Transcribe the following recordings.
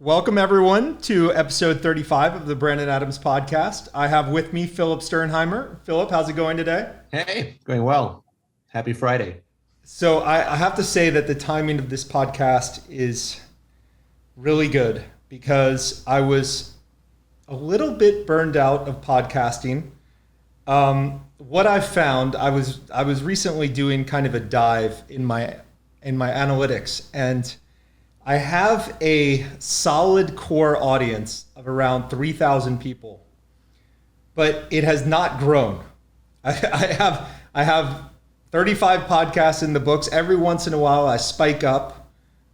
Welcome, everyone, to episode 35 of the Brandon Adams podcast. I have with me Philip Sternheimer. Philip, how's it going today? Hey, going well. Happy Friday. So I have to say that the timing of this podcast is really good because I was a little bit burned out of podcasting. What I found, I was recently doing kind of a dive in my analytics, and I have a solid core audience of around 3,000 people, but it has not grown. I have 35 podcasts in the books. Every once in a while, I spike up.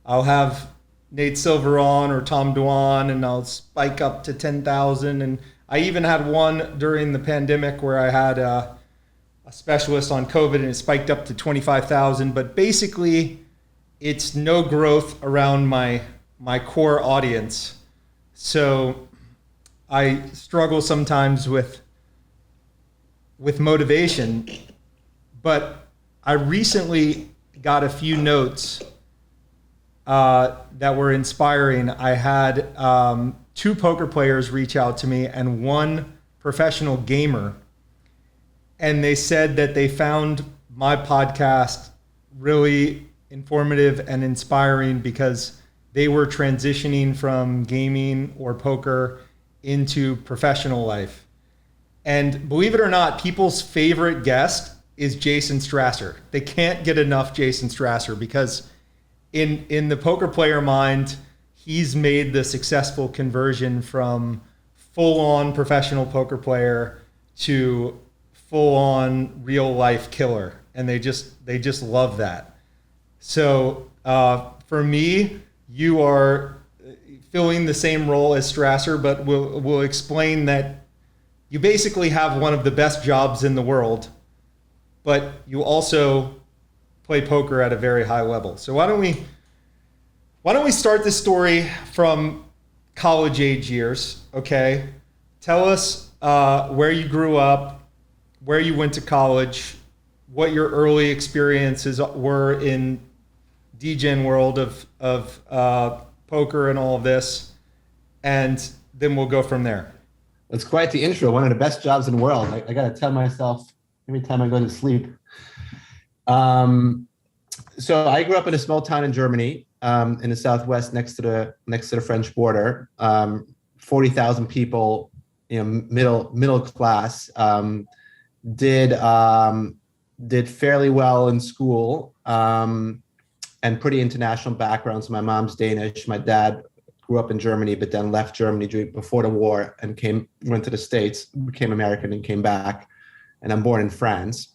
I'll have Nate Silver on or Tom Dwan, and I'll spike up to 10,000. And I even had one during the pandemic where I had a specialist on COVID, and it spiked up to 25,000. But basically, it's no growth around my core audience. So I struggle sometimes with motivation, but I recently got a few notes that were inspiring. I had two poker players reach out to me and one professional gamer, and they said that they found my podcast really informative and inspiring because they were transitioning from gaming or poker into professional life. And believe it or not, people's favorite guest is Jason Strasser. They can't get enough Jason Strasser because in the poker player mind, he's made the successful conversion from full-on professional poker player to full-on real life killer. And they just love that. So for me, you are filling the same role as Strasser, but we'll explain that you basically have one of the best jobs in the world, but you also play poker at a very high level. So why don't we start this story from college age years? Okay, tell us where you grew up, where you went to college, what your early experiences were in DGen world of poker and all of this, and then we'll go from there. That's quite the intro. One of the best jobs in the world. I got to tell myself every time I go to sleep. So I grew up in a small town in Germany, in the southwest, next to the French border. 40,000 people, middle class. Did fairly well in school. And pretty international background. So my mom's Danish. My dad grew up in Germany, but then left Germany before the war and went to the States, became American and came back. And I'm born in France.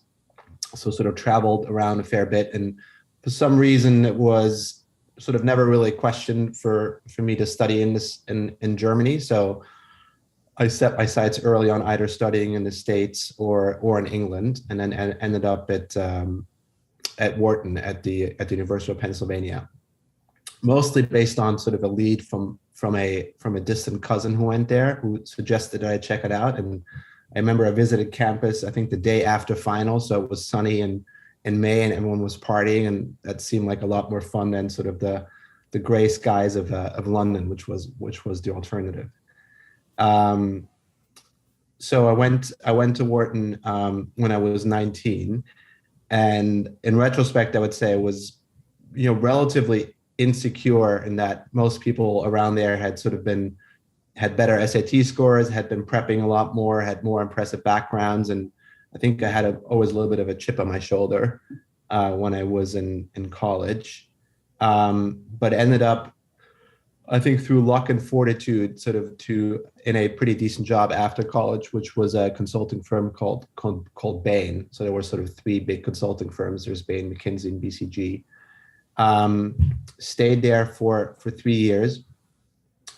So sort of traveled around a fair bit. And for some reason, it was sort of never really a question for me to study in Germany. So I set my sights early on either studying in the States or in England, and then ended up at Wharton at the University of Pennsylvania, mostly based on sort of a lead from a distant cousin who went there, who suggested that I check it out. And I remember I visited campus, I think the day after finals, so it was sunny in May and everyone was partying, and that seemed like a lot more fun than sort of the gray skies of London, which was the alternative. So I went to Wharton when I was 19. And in retrospect, I would say it was, relatively insecure in that most people around there had better SAT scores, had been prepping a lot more, had more impressive backgrounds. And I think I had always a little bit of a chip on my shoulder when I was in college, but ended up, I think through luck and fortitude, sort of in a pretty decent job after college, which was a consulting firm called Bain. So there were sort of three big consulting firms. There's Bain, McKinsey, and BCG. Stayed there for 3 years.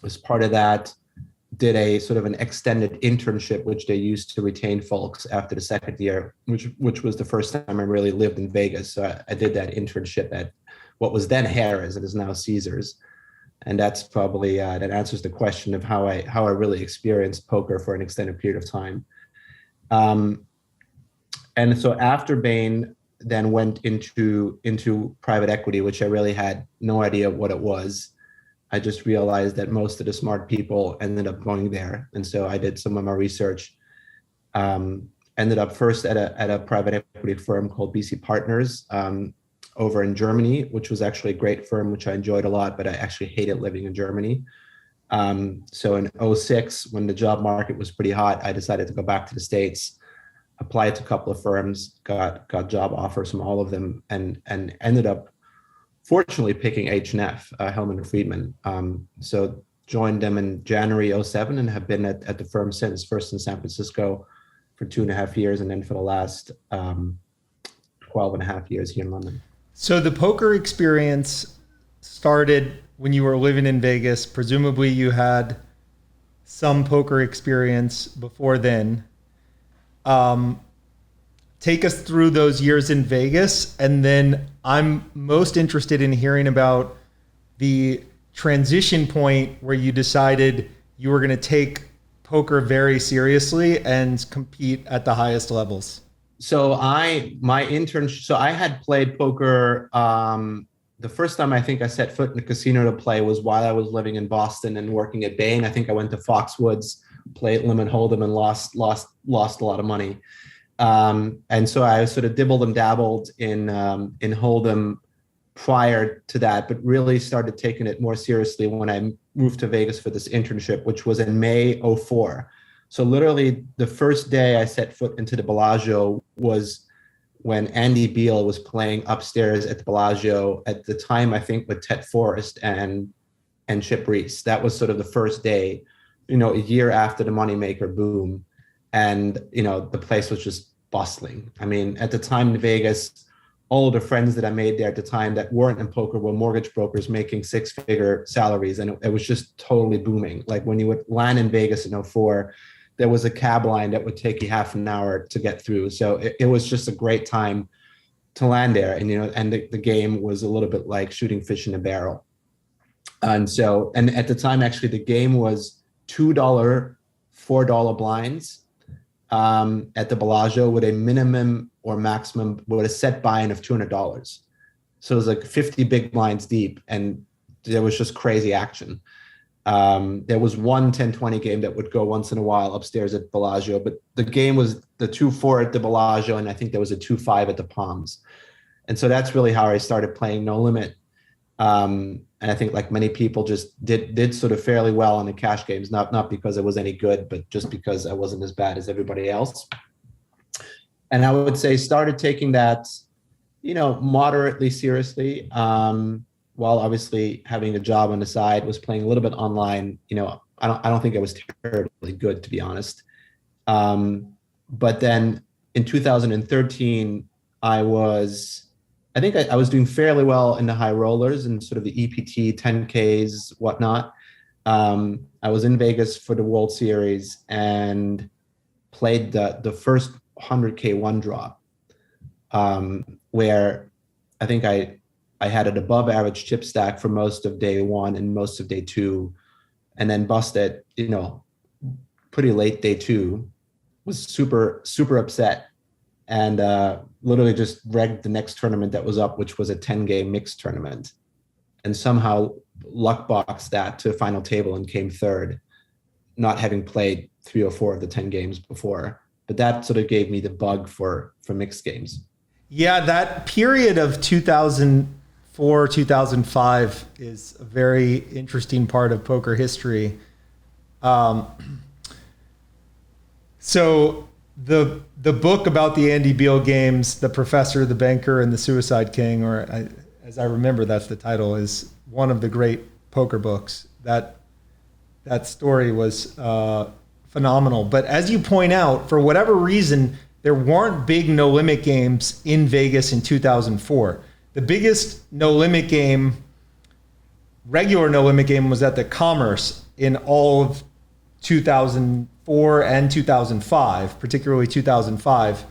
As part of that, did a sort of an extended internship, which they used to retain folks after the second year, which was the first time I really lived in Vegas. So I did that internship at what was then Harrah's and is now Caesars. And that's probably, that answers the question of how I really experienced poker for an extended period of time. And so after Bain, then went into private equity, which I really had no idea what it was. I just realized that most of the smart people ended up going there. And so I did some of my research. Ended up first at a private equity firm called BC Partners over in Germany, which was actually a great firm, which I enjoyed a lot, but I actually hated living in Germany. So in '06, when the job market was pretty hot, I decided to go back to the States, applied to a couple of firms, got job offers from all of them, and ended up fortunately picking H&F, Hellman and Friedman. So joined them in January '07 and have been at the firm since, first in San Francisco for 2.5 years, and then for the last 12.5 years here in London. So the poker experience started when you were living in Vegas. Presumably you had some poker experience before then. Take us through those years in Vegas, and then I'm most interested in hearing about the transition point where you decided you were going to take poker very seriously and compete at the highest levels. So I had played poker. The first time I think I set foot in a casino to play was while I was living in Boston and working at Bain. I think I went to Foxwoods, played limit hold'em, and lost a lot of money. And so I sort of dibbled and dabbled in hold'em prior to that, but really started taking it more seriously when I moved to Vegas for this internship, which was in May '04. So literally the first day I set foot into the Bellagio was when Andy Beal was playing upstairs at the Bellagio at the time, I think, with Ted Forrest and Chip Reese. That was sort of the first day, a year after the Moneymaker boom. And, the place was just bustling. I mean, at the time in Vegas, all of the friends that I made there at the time that weren't in poker were mortgage brokers making 6-figure salaries. And it was just totally booming. Like when you would land in Vegas in '04, there was a cab line that would take you half an hour to get through. So it was just a great time to land there. And, and the game was a little bit like shooting fish in a barrel. And at the time, actually, the game was $2, $4 blinds at the Bellagio with a minimum or maximum, with a set buy-in of $200. So it was like 50 big blinds deep, and there was just crazy action. There was one 10-20 game that would go once in a while upstairs at Bellagio, but the game was the 2-4 at the Bellagio, and I think there was a 2-5 at the Palms. And so that's really how I started playing No Limit. And I think, like many people, just did sort of fairly well on the cash games, not because it was any good, but just because I wasn't as bad as everybody else. And I would say started taking that, moderately seriously. While obviously having a job on the side, was playing a little bit online. I don't think I was terribly good, to be honest. But then in 2013, I was doing fairly well in the high rollers and sort of the EPT 10Ks, whatnot. I was in Vegas for the World Series and played the first 100K one drop, where I think I had an above average chip stack for most of day one and most of day two, and then busted, pretty late day two, was super, super upset, and literally just regged the next tournament that was up, which was a 10-game mixed tournament, and somehow luck boxed that to final table and came third, not having played 3 or 4 of the 10 games before. But that sort of gave me the bug for mixed games. Yeah, that period of 2004, 2005 is a very interesting part of poker history. So the book about the Andy Beal games, The Professor, the Banker, and the Suicide King, as I remember, that's the title, is one of the great poker books. That story was phenomenal. But as you point out, for whatever reason, there weren't big no limit games in Vegas in 2004. The biggest no limit game, regular no limit game, was at the Commerce in all of 2004 and 2005, particularly 2005.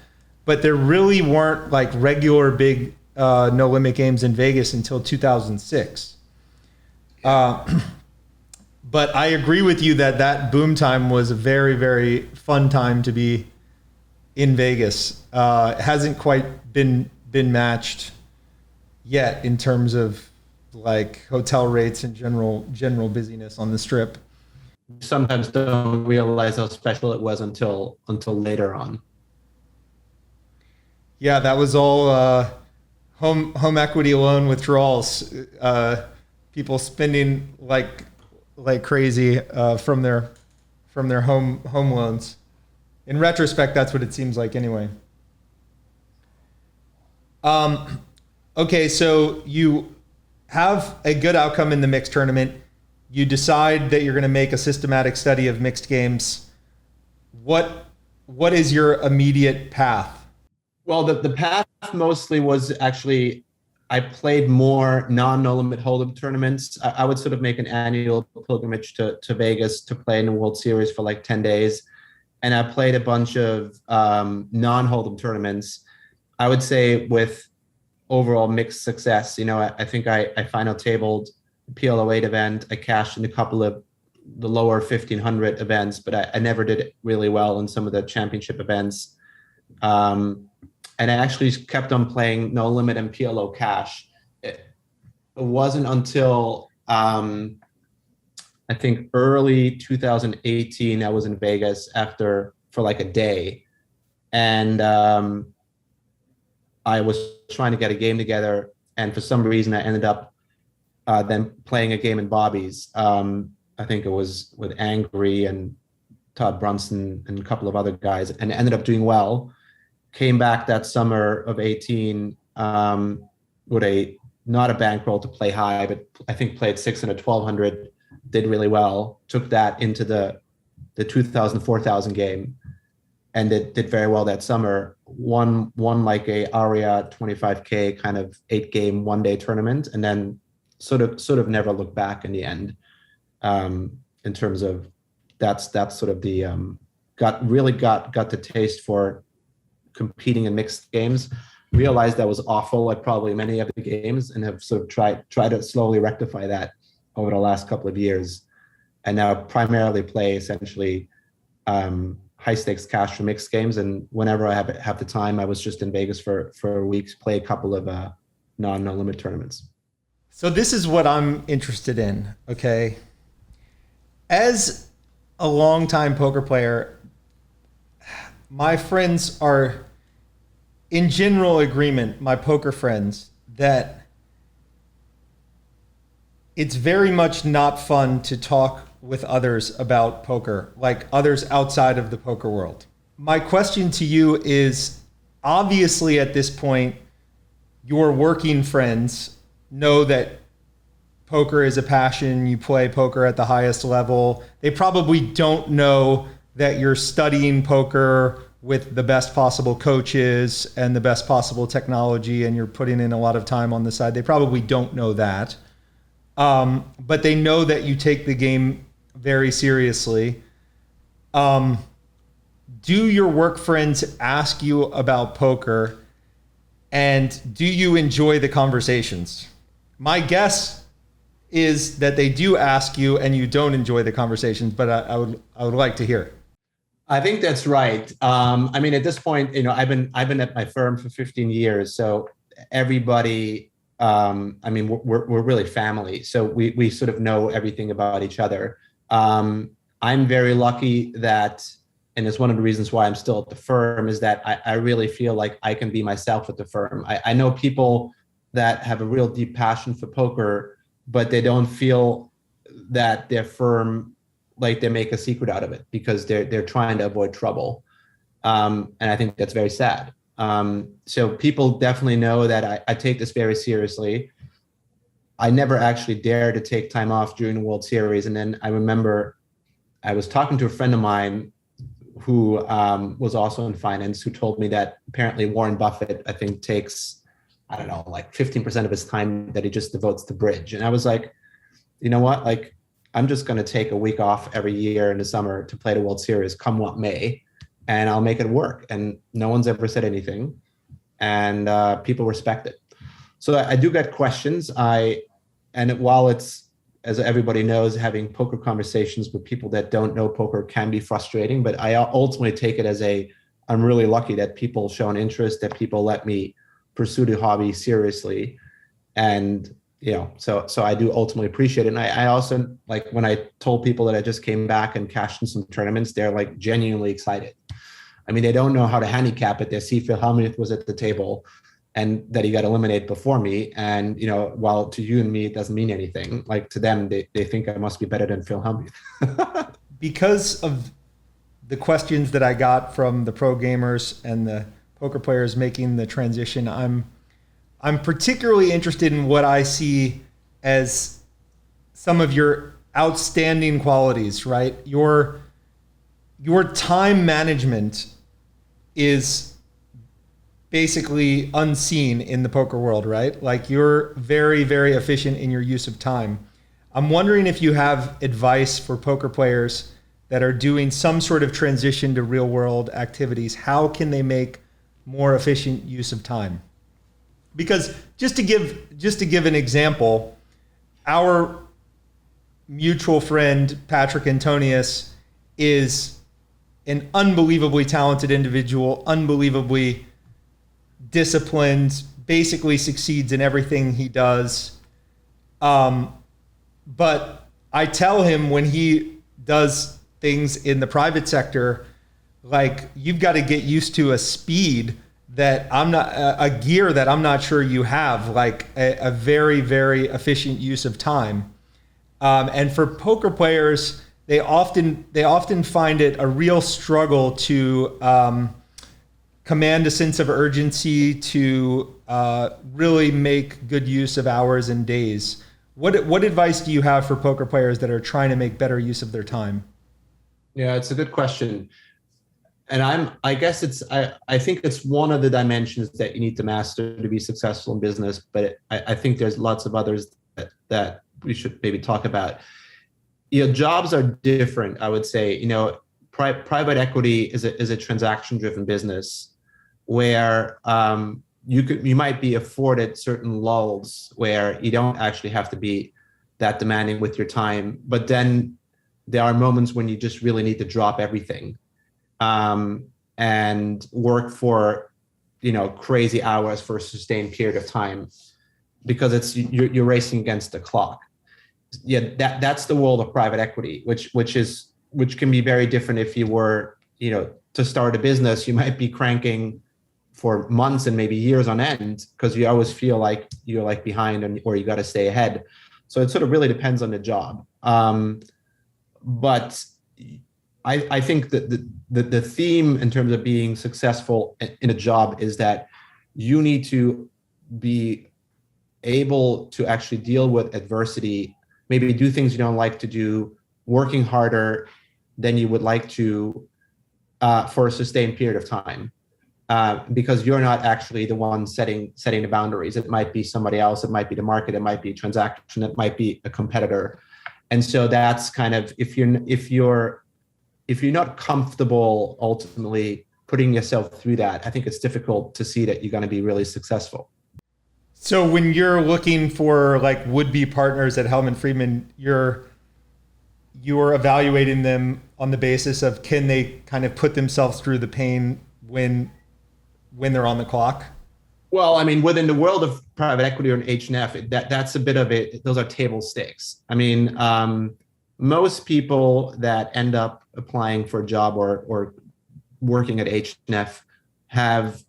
But there really weren't like regular big no limit games in Vegas until 2006. But I agree with you that boom time was a very, very fun time to be in Vegas. It hasn't quite been matched yet in terms of like hotel rates and general busyness on the strip. Sometimes don't realize how special it was until later on. Yeah, that was all home equity loan withdrawals. People spending like crazy from their home loans. In retrospect, that's what it seems like anyway. Okay, so you have a good outcome in the mixed tournament. You decide that you're going to make a systematic study of mixed games. What is your immediate path? Well, the path mostly was actually I played more non-no limit hold'em tournaments. I would sort of make an annual pilgrimage to Vegas to play in the World Series for like 10 days. And I played a bunch of non-hold'em tournaments. I would say with overall mixed success. You know, I think I final tabled the PL08 event. I cashed in a couple of the lower 1500 events, but I never did really well in some of the championship events. And I actually kept on playing no limit and PLO cash. It wasn't until I think early 2018 I was in Vegas for like a day, and I was trying to get a game together, and for some reason I ended up then playing a game in Bobby's. I think it was with Angry and Todd Brunson and a couple of other guys, and ended up doing well. Came back that summer of 18 with not a bankroll to play high, but I think played 6 and a 1200, did really well. Took that into the 2000, 4000 game, and did very well that summer. Won like a Aria 25K kind of 8-game 1-day tournament, and then sort of never looked back in the end. In terms of that's sort of the got the taste for competing in mixed games. Realized that was awful at probably many of the games, and have sort of tried to slowly rectify that over the last couple of years, and now primarily play essentially high stakes cash for mixed games. And whenever I have the time, I was just in Vegas for a week to play a couple of no limit tournaments. So this is what I'm interested in. Okay, as a longtime poker player, my friends are in general agreement, my poker friends, that it's very much not fun to talk with others about poker, like others outside of the poker world. My question to you is, obviously at this point, your working friends know that poker is a passion, you play poker at the highest level. They probably don't know that you're studying poker with the best possible coaches and the best possible technology, and you're putting in a lot of time on the side. They probably don't know that. But they know that you take the game very seriously. Do your work friends ask you about poker, and do you enjoy the conversations? My guess is that they do ask you and you don't enjoy the conversations, but I would like to hear. I think that's right. I mean, at this point, you know, I've been at my firm for 15 years, so everybody, I mean, we're really family, so we sort of know everything about each other. I'm very lucky that, and it's one of the reasons why I'm still at the firm, is that I really feel like I can be myself at the firm. I know people that have a real deep passion for poker, but they don't feel that their firm, like, they make a secret out of it because they're trying to avoid trouble. And I think that's very sad. So people definitely know that I take this very seriously. I never actually dared to take time off during the World Series. And then I remember I was talking to a friend of mine who was also in finance, who told me that apparently Warren Buffett, I think, takes, I don't know, like 15% of his time that he just devotes to bridge. And I was like, you know what? Like, I'm just going to take a week off every year in the summer to play the World Series, come what may, and I'll make it work. And no one's ever said anything, and people respect it. So I do get questions. And while it's, as everybody knows, having poker conversations with people that don't know poker can be frustrating, but I ultimately take it as I'm really lucky that people show an interest, that people let me pursue the hobby seriously. And so I do ultimately appreciate it. And I also, like, when I told people that I just came back and cashed in some tournaments, they're like genuinely excited. I mean, they don't know how to handicap it. They see Phil Hellmuth was at the table and that he got eliminated before me. And, while to you and me, it doesn't mean anything. Like, to them, they think I must be better than Phil Hellmuth. Because of the questions that I got from the pro gamers and the poker players making the transition, I'm particularly interested in what I see as some of your outstanding qualities, right? Your time management is basically unseen in the poker world, right? Like, you're very, very efficient in your use of time. I'm wondering if you have advice for poker players that are doing some sort of transition to real world activities. How can they make more efficient use of time? Because just to give an example, our mutual friend Patrick Antonius is an unbelievably talented individual, unbelievably disciplined, basically succeeds in everything he does. But I tell him when he does things in the private sector, like, you've got to get used to a speed that a gear that I'm not sure you have, like a very, very efficient use of time. And for poker players, they often find it a real struggle to command a sense of urgency, to really make good use of hours and days. What advice do you have for poker players that are trying to make better use of their time? Yeah, it's a good question. And I think it's one of the dimensions that you need to master to be successful in business. But I think there's lots of others that we should maybe talk about. Jobs are different, I would say. Private equity is a transaction-driven business where you might be afforded certain lulls where you don't actually have to be that demanding with your time. But then there are moments when you just really need to drop everything. And work for, crazy hours for a sustained period of time, because you're racing against the clock. Yeah, that's the world of private equity, which can be very different. If you were, to start a business, you might be cranking for months and maybe years on end because you always feel like you're like behind or you got to stay ahead. So it sort of really depends on the job. But I think that the theme in terms of being successful in a job is that you need to be able to actually deal with adversity, maybe do things you don't like to do, working harder than you would like to for a sustained period of time, because you're not actually the one setting the boundaries. It might be somebody else. It might be the market. It might be a transaction. It might be a competitor. And so that's kind of, if you're not comfortable ultimately putting yourself through that, I think it's difficult to see that you're going to be really successful. So when you're looking for like would-be partners at Hellman Friedman, you're evaluating them on the basis of, can they kind of put themselves through the pain when they're on the clock? Well, I mean, within the world of private equity or an H&F, that's a bit of it. Those are table stakes. I mean, most people that end up applying for a job or working at H&F have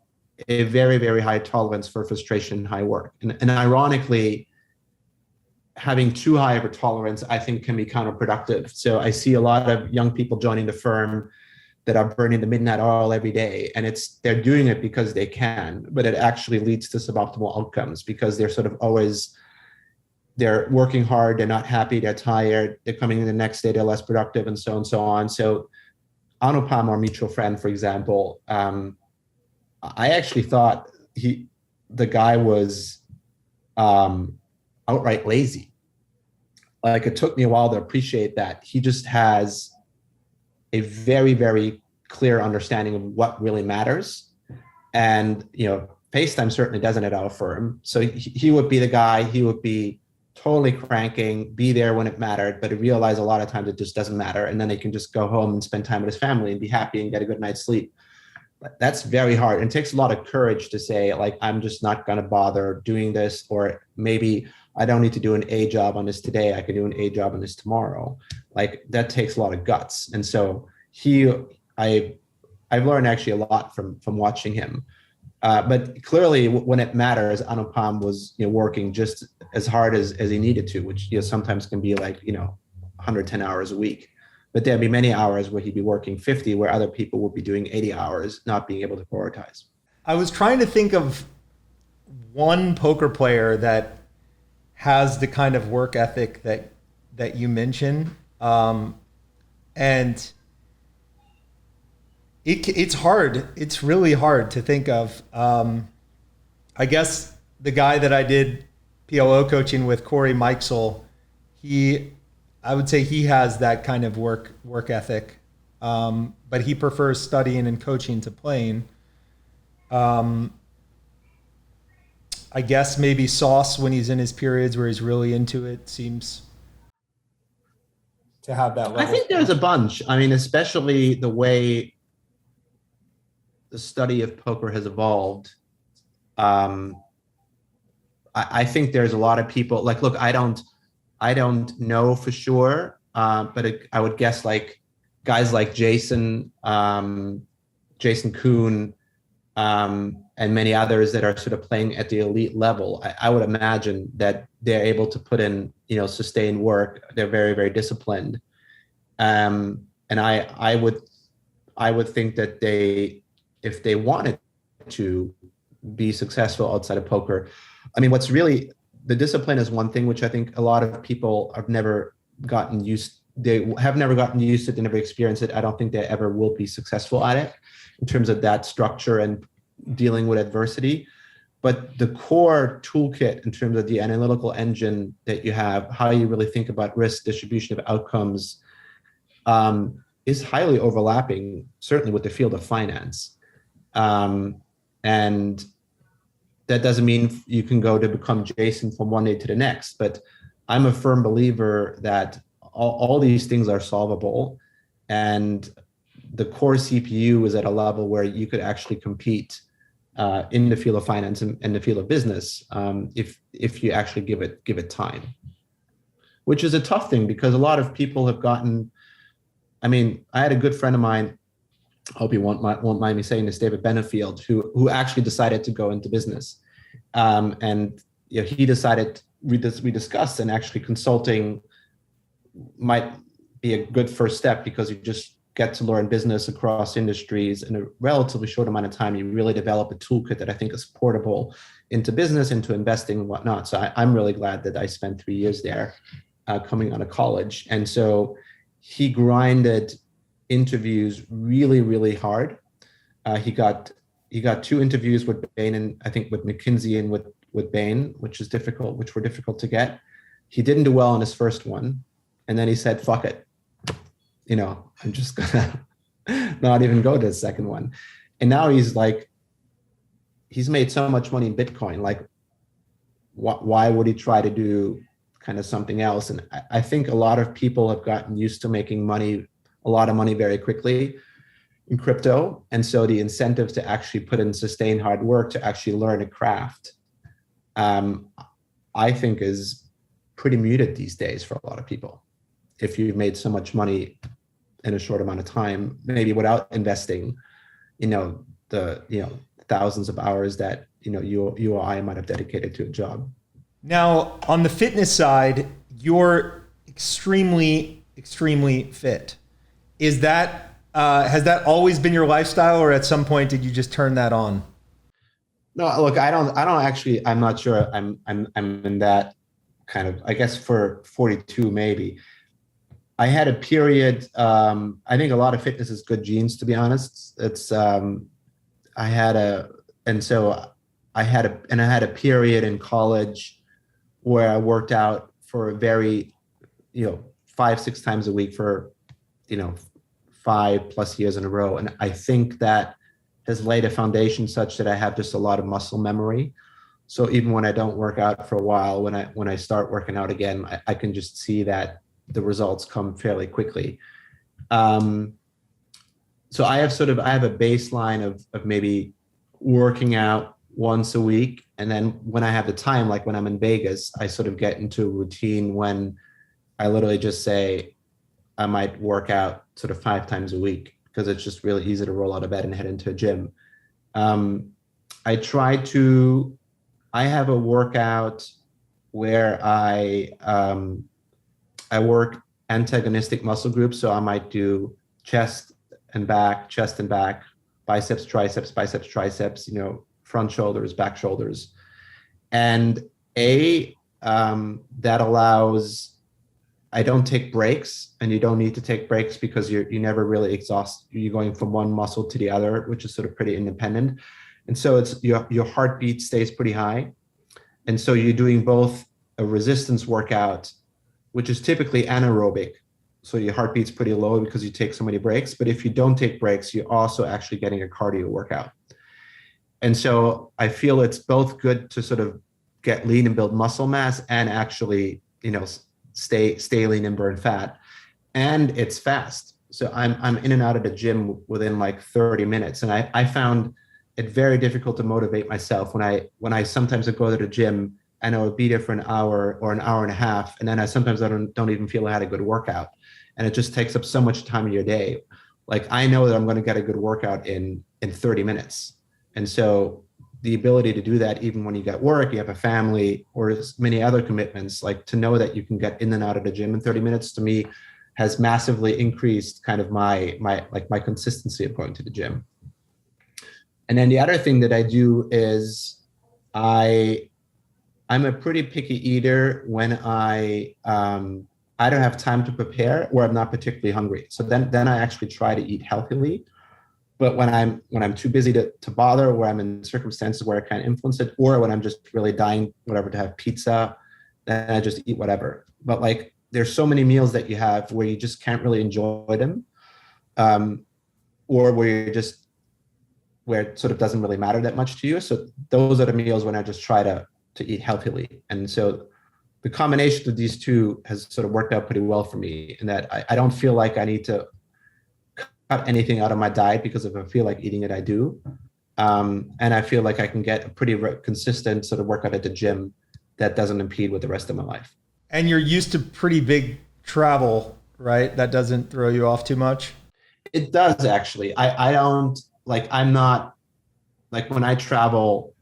a very, very high tolerance for frustration and high work. And ironically, having too high of a tolerance, I think, can be counterproductive. So I see a lot of young people joining the firm that are burning the midnight oil every day. And they're doing it because they can, but it actually leads to suboptimal outcomes because they're sort of always, they're working hard, they're not happy, they're tired, they're coming in the next day, they're less productive, and so on and so on. So Anupam, our mutual friend, for example, I actually thought the guy was outright lazy. Like, it took me a while to appreciate that. He just has a very, very clear understanding of what really matters. And, FaceTime certainly doesn't at our firm. So he would be the guy, he would be totally cranking, be there when it mattered, but he realized a lot of times it just doesn't matter. And then he can just go home and spend time with his family and be happy and get a good night's sleep. That's very hard. It takes a lot of courage to say, like, I'm just not going to bother doing this, or maybe I don't need to do an A job on this today. I can do an A job on this tomorrow. Like that takes a lot of guts. And so I've learned actually a lot from watching him. But clearly, when it matters, Anupam was working just as hard as he needed to, which sometimes can be like 110 hours a week. But there'd be many hours where he'd be working 50, where other people would be doing 80 hours, not being able to prioritize. I was trying to think of one poker player that has the kind of work ethic that you mentioned, and it's hard. It's really hard to think of. I guess the guy that I did PLO coaching with, Corey Mikesel, I would say he has that kind of work ethic, but he prefers studying and coaching to playing. I guess maybe Sauce, when he's in his periods where he's really into it, seems to have that level. I think there's a bunch. I mean, especially the way the study of poker has evolved. I think there's a lot of people like, look, I don't know for sure, but I would guess like guys like Jason Kuhn, and many others that are sort of playing at the elite level. I would imagine that they're able to put in, sustained work. They're very, very disciplined. And I would think that if they wanted to be successful outside of poker, I mean, the discipline is one thing, which I think a lot of people have never gotten used. They have never gotten used to it. They never experienced it. I don't think they ever will be successful at it in terms of that structure and dealing with adversity. But the core toolkit in terms of the analytical engine that you have, how you really think about risk, distribution of outcomes, is highly overlapping, certainly with the field of finance. And that doesn't mean you can go to become Jason from one day to the next, but I'm a firm believer that all these things are solvable, and the core CPU is at a level where you could actually compete in the field of finance and the field of business if you actually give it time, which is a tough thing because a lot of people have gotten. I mean, I had a good friend of mine. I hope you won't mind me saying this, David Benefield, who actually decided to go into business, and he decided we discussed, and actually consulting might be a good first step because you just get to learn business across industries in a relatively short amount of time. You really develop a toolkit that I think is portable into business, into investing and whatnot. So I'm really glad that I spent 3 years there coming out of college. And so he grinded interviews really, really hard. He got 2 interviews with Bain, and I think with McKinsey and with Bain, which were difficult to get. He didn't do well on his first one. And then he said, fuck it. I'm just gonna not even go to the second one. And now he's made so much money in Bitcoin. Like, why would he try to do kind of something else? And I think a lot of people have gotten used to making a lot of money very quickly in crypto. And so the incentive to actually put in sustained hard work to actually learn a craft, I think is pretty muted these days for a lot of people. If you've made so much money in a short amount of time, maybe without investing, the thousands of hours that you or I might have dedicated to a job. Now, on the fitness side, you're extremely, extremely fit. Is that has that always been your lifestyle, or at some point did you just turn that on? No, look, I don't actually. I'm not sure. I'm in that kind of. I guess for 42, maybe. I had a period. I think a lot of fitness is good genes, to be honest. It's. I had a period in college where I worked out for a very, 5-6 times a week for, 5+ years in a row. And I think that has laid a foundation such that I have just a lot of muscle memory. So even when I don't work out for a while, when I start working out again, I can just see that the results come fairly quickly. So I have a baseline of maybe working out once a week. And then when I have the time, like when I'm in Vegas, I sort of get into a routine when I literally just say I might work out sort of 5 times a week because it's just really easy to roll out of bed and head into a gym. Um, I try to, I have a workout where I work antagonistic muscle groups. So I might do chest and back, biceps, triceps, front shoulders, back shoulders. And that allows, I don't take breaks, and you don't need to take breaks because you never really exhaust. You're going from one muscle to the other, which is sort of pretty independent. And so it's your heartbeat stays pretty high. And so you're doing both a resistance workout, which is typically anaerobic. So your heartbeat's pretty low because you take so many breaks. But if you don't take breaks, you're also actually getting a cardio workout. And so I feel it's both good to sort of get lean and build muscle mass and actually, stay lean and burn fat. And it's fast. So I'm in and out of the gym within like 30 minutes. And I found it very difficult to motivate myself when I sometimes go to the gym and I would be there for an hour or an hour and a half. And then I don't even feel I had a good workout. And it just takes up so much time in your day. Like I know that I'm going to get a good workout in 30 minutes. And so the ability to do that, even when you got work, you have a family or many other commitments, like to know that you can get in and out of the gym in 30 minutes to me has massively increased kind of my consistency of going to the gym. And then the other thing that I do is I'm a pretty picky eater when I don't have time to prepare or I'm not particularly hungry. So then I actually try to eat healthily. But when I'm too busy to bother, or I'm in circumstances where I can't influence it, or when I'm just really dying, whatever, to have pizza, then I just eat whatever. But like there's so many meals that you have where you just can't really enjoy them, or where it sort of doesn't really matter that much to you. So those are the meals when I just try to eat healthily. And so the combination of these two has sort of worked out pretty well for me, in that I don't feel like I need to cut anything out of my diet, because if I feel like eating it, I do. And I feel like I can get a pretty consistent sort of workout at the gym that doesn't impede with the rest of my life. And you're used to pretty big travel, right? That doesn't throw you off too much? It does, actually. I don't, like, I'm not, like, when I travel,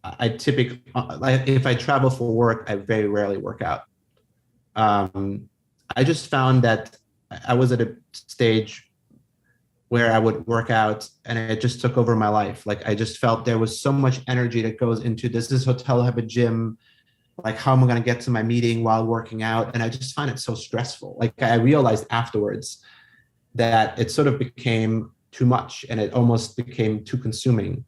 I typically, like, if I travel for work, I very rarely work out. I just found that I was at a stage where I would work out and it just took over my life. Like I just felt there was so much energy that goes into, does this hotel have a gym? Like, how am I going to get to my meeting while working out? And I just find it so stressful. Like I realized afterwards that it sort of became too much and it almost became too consuming.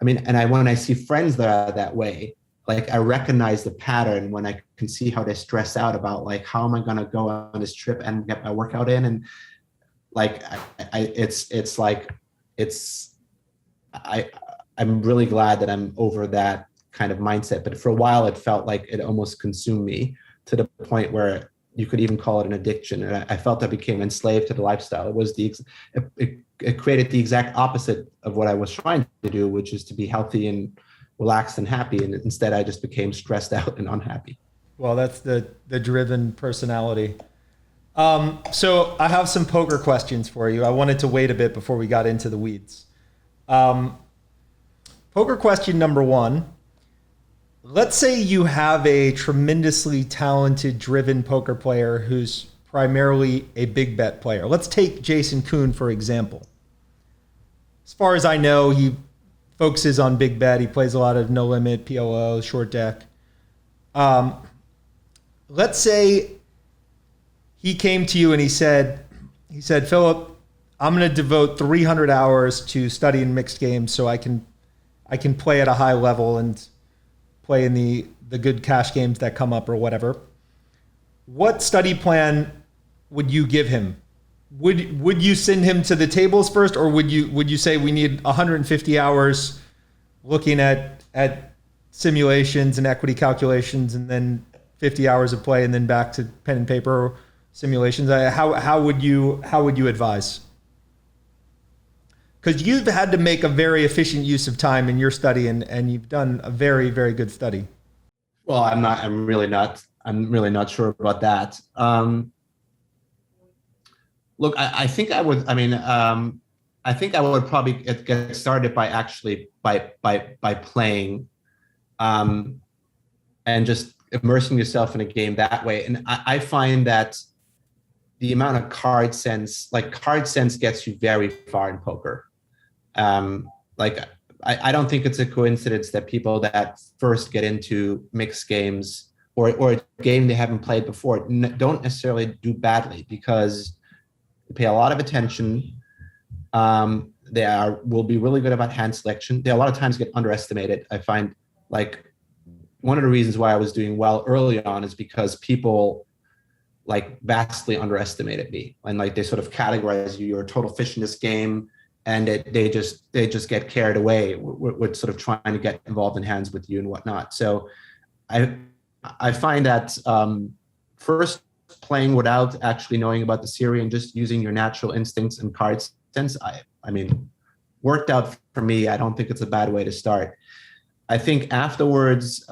I mean, and when I see friends that are that way, like I recognize the pattern when I can see how they stress out about like, how am I going to go on this trip and get my workout in? And like, I'm really glad that I'm over that kind of mindset. But for a while, it felt like it almost consumed me to the point where you could even call it an addiction. And I felt I became enslaved to the lifestyle. It created the exact opposite of what I was trying to do, which is to be healthy and relaxed and happy. And instead, I just became stressed out and unhappy. Well, that's the driven personality. So I have some poker questions for you. I wanted to wait a bit before we got into the weeds. Poker question number one. Let's say you have a tremendously talented, driven poker player who's primarily a big bet player. Let's take Jason Kuhn, for example. As far as I know, he focuses on big bet. He plays a lot of no limit, PLO, short deck. Let's say he came to you and he said, Philip, I'm going to devote 300 hours to studying mixed games so I can play at a high level and play in the good cash games that come up or whatever. What study plan would you give him? Would you send him to the tables first, or would you say we need 150 hours looking at simulations and equity calculations, and then 50 hours of play, and then back to pen and paper simulations? How would you advise? Because you've had to make a very efficient use of time in your study, and you've done a very, very good study. Well, I'm really not sure about that. Look, I think I would. I think I would probably get started by actually by playing, and just immersing yourself in a game that way. And I find that the amount of card sense gets you very far in poker. Like I don't think it's a coincidence that people that first get into mixed games or a game they haven't played before don't necessarily do badly, because they pay a lot of attention. They will be really good about hand selection. They a lot of times get underestimated. I find, like, one of the reasons why I was doing well early on is because people like vastly underestimated me, and like they sort of categorize you, you're a total fish in this game, and they just get carried away with sort of trying to get involved in hands with you and whatnot. So I find that first, playing without actually knowing about the theory and just using your natural instincts and card sense, I mean, worked out for me. I don't think it's a bad way to start. I think afterwards,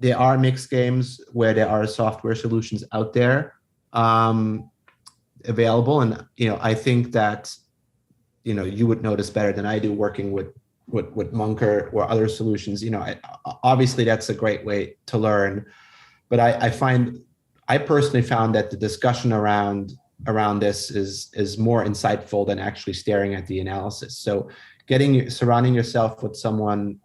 there are mixed games where there are software solutions out there available. And, I think that, you would notice better than I do working with Munker or other solutions. Obviously that's a great way to learn, but I personally found that the discussion around this is more insightful than actually staring at the analysis. So surrounding yourself with someone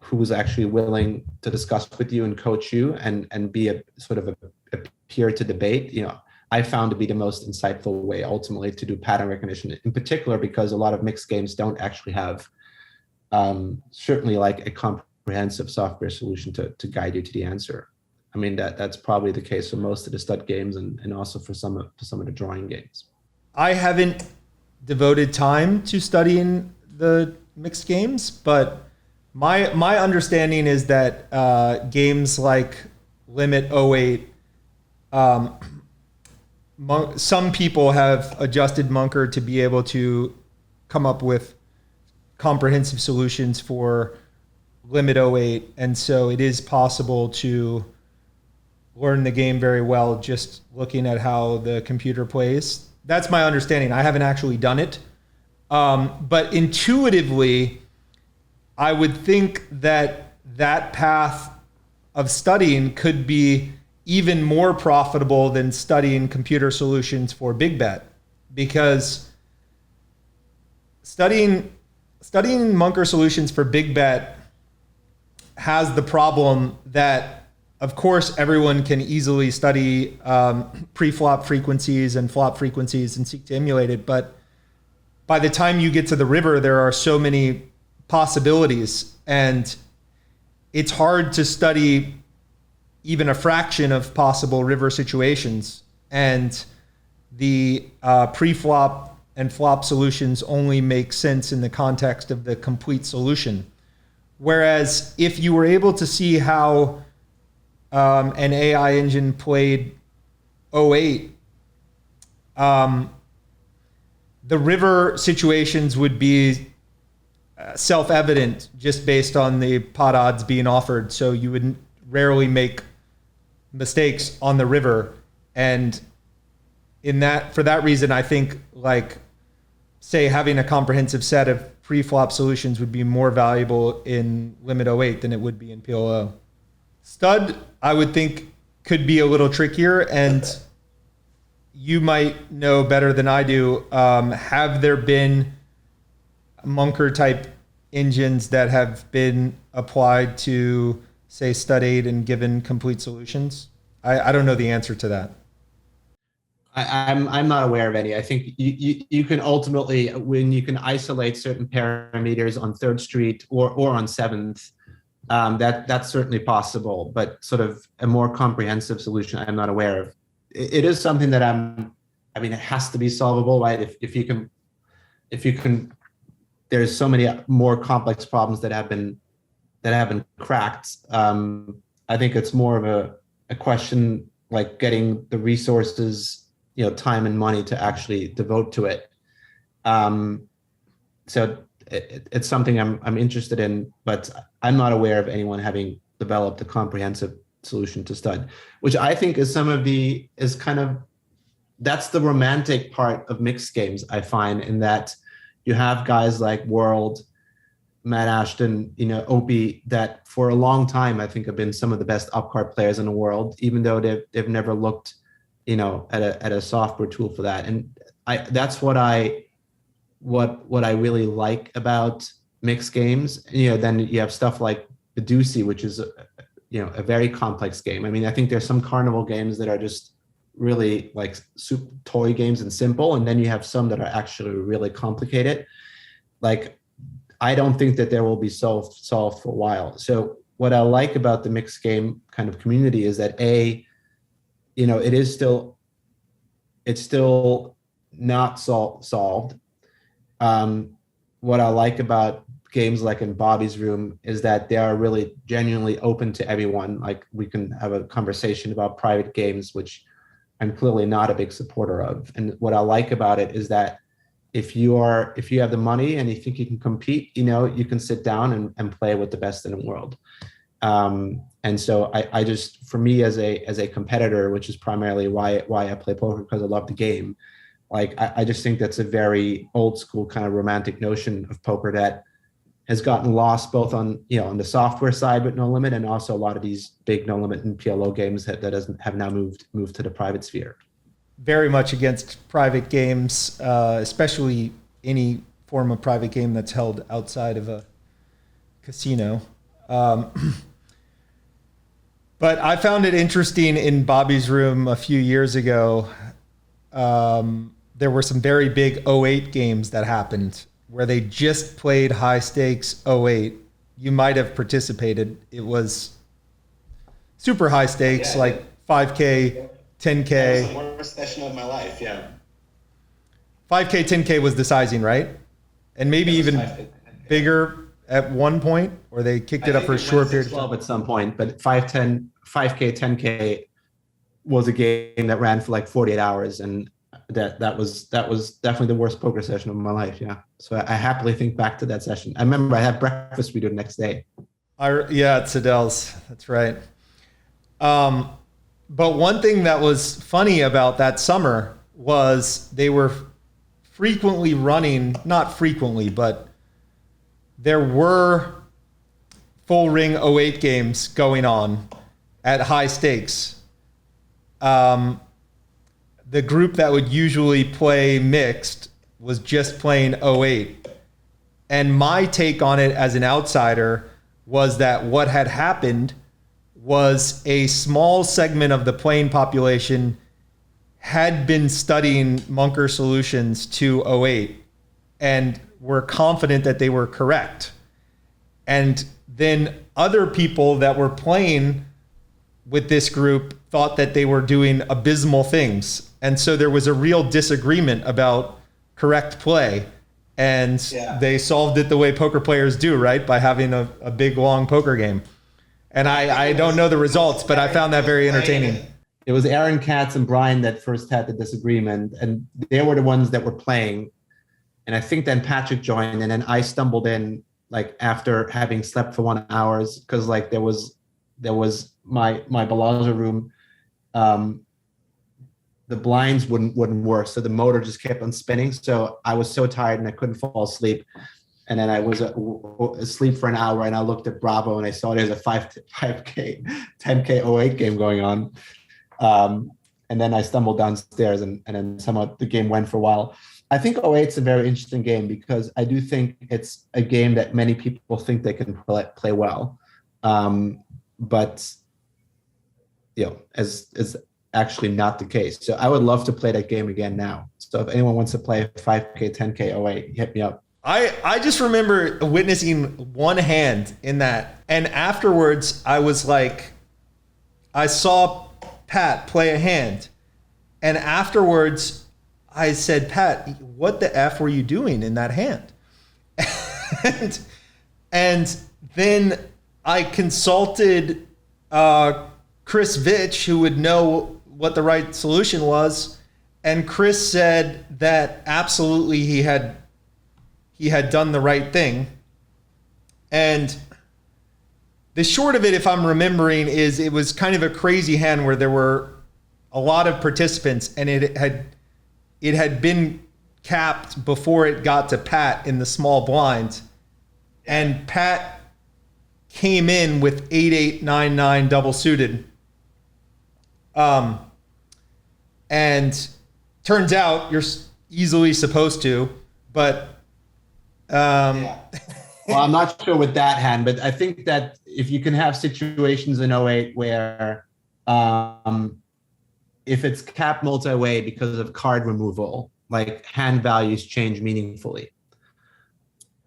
who's actually willing to discuss with you and coach you and be a sort of a peer to debate, I found to be the most insightful way ultimately to do pattern recognition, in particular because a lot of mixed games don't actually have certainly like a comprehensive software solution to guide you to the answer. I mean, that's probably the case for most of the stud games and also for some of the drawing games. I haven't devoted time to studying the mixed games, but my understanding is that games like Limit 08, some people have adjusted Munker to be able to come up with comprehensive solutions for Limit 08, and so it is possible to learn the game very well just looking at how the computer plays. That's my understanding. I haven't actually done it, but intuitively, I would think that path of studying could be even more profitable than studying computer solutions for big bet, because studying Munker solutions for big bet has the problem that, of course, everyone can easily study pre-flop frequencies and flop frequencies and seek to emulate it, but by the time you get to the river, there are so many possibilities, and it's hard to study even a fraction of possible river situations. And the pre-flop and flop solutions only make sense in the context of the complete solution. Whereas if you were able to see how an AI engine played 08, the river situations would be self-evident just based on the pot odds being offered. So you would rarely make mistakes on the river. And for that reason, I think, like, say, having a comprehensive set of pre-flop solutions would be more valuable in Limit 08 than it would be in PLO. Stud, I would think, could be a little trickier, and you might know better than I do. Have there been Munker type engines that have been applied to, say, Stud 8 and given complete solutions? I don't know the answer to that. I'm not aware of any. I think you can ultimately, when you can isolate certain parameters on Third Street or on Seventh, that's certainly possible. But sort of a more comprehensive solution, I'm not aware of. It is something that it has to be solvable, right? If you can, there's so many more complex problems that have been cracked. I think it's more of a question like getting the resources, time and money to actually devote to it. Um, so it's something I'm interested in, but I'm not aware of anyone having developed a comprehensive solution to stud, which I think is that's the romantic part of mixed games. I find in that you have guys like World, Matt Ashton, Opie, that for a long time I think have been some of the best up-card players in the world, even though they've never looked, at a software tool for that. And that's what I really like about mixed games. Then you have stuff like Badusi, which is a very complex game. I mean, I think there's some carnival games that are just really like toy games and simple, and then you have some that are actually really complicated. Like, I don't think that there will be solved for a while. So what I like about the mixed game kind of community is that it's still not solved. What I like about games like in Bobby's Room is that they are really genuinely open to everyone. Like, we can have a conversation about private games, which I'm clearly not a big supporter of. And what I like about it is that if you have the money and you think you can compete, you can sit down and play with the best in the world. And so I just, for me as a competitor, which is primarily why I play poker, because I love the game. Like, I just think that's a very old school kind of romantic notion of poker that has gotten lost both on the software side with No Limit, and also a lot of these big No Limit and PLO games that have now moved to the private sphere. Very much against private games, especially any form of private game that's held outside of a casino. But I found it interesting in Bobby's Room a few years ago. There were some very big 08 games that happened where they just played high stakes 08. You might have participated. It was super high stakes, like 5K, 10K. That was the worst session of my life, yeah. 5K, 10K was the sizing, right? And maybe even bigger at one point, or they kicked it up for a short period of time. At some point, but 5K, 10K was a game that ran for like 48 hours, and that was definitely the worst poker session of my life. Yeah. So I happily think back to that session. I remember I had breakfast we did the next day. At Siddell's. That's right. But one thing that was funny about that summer was they were frequently running, not frequently, but there were full ring 08 games going on at high stakes. The group that would usually play mixed was just playing 08. And my take on it as an outsider was that what had happened was a small segment of the playing population had been studying Munker solutions to 08 and were confident that they were correct. And then other people that were playing with this group thought that they were doing abysmal things. And so there was a real disagreement about correct play. And they solved it the way poker players do, right? By having a big, long poker game. And I don't know the results, but I found that very entertaining. It was Aaron Katz and Brian that first had the disagreement, and they were the ones that were playing. And I think then Patrick joined, and then I stumbled in like after having slept for 1 hour, because like there was my Bellagio room. The blinds wouldn't work, so the motor just kept on spinning. So I was so tired and I couldn't fall asleep. And then I was asleep for an hour, and I looked at Bravo and I saw there's a 5K, 10K 08 game going on. And then I stumbled downstairs, and then somehow the game went for a while. I think 08 is a very interesting game because I do think it's a game that many people think they can play well. But as actually not the case. So I would love to play that game again now. So if anyone wants to play 5K, 10K 08, hit me up. I just remember witnessing one hand in that. And afterwards, I was like, I saw Pat play a hand. And afterwards, I said, Pat, what the F were you doing in that hand? and then I consulted Chris Vitch, who would know what the right solution was. And Chris said that absolutely he had done the right thing. And the short of it, if I'm remembering, is it was kind of a crazy hand where there were a lot of participants, and it had been capped before it got to Pat in the small blind, and Pat came in with 8-8, 9-9 double suited, and turns out you're easily supposed to, but yeah. Well, I'm not sure with that hand, but I think that if you can have situations in 08 where if it's capped multi-way because of card removal, like hand values change meaningfully.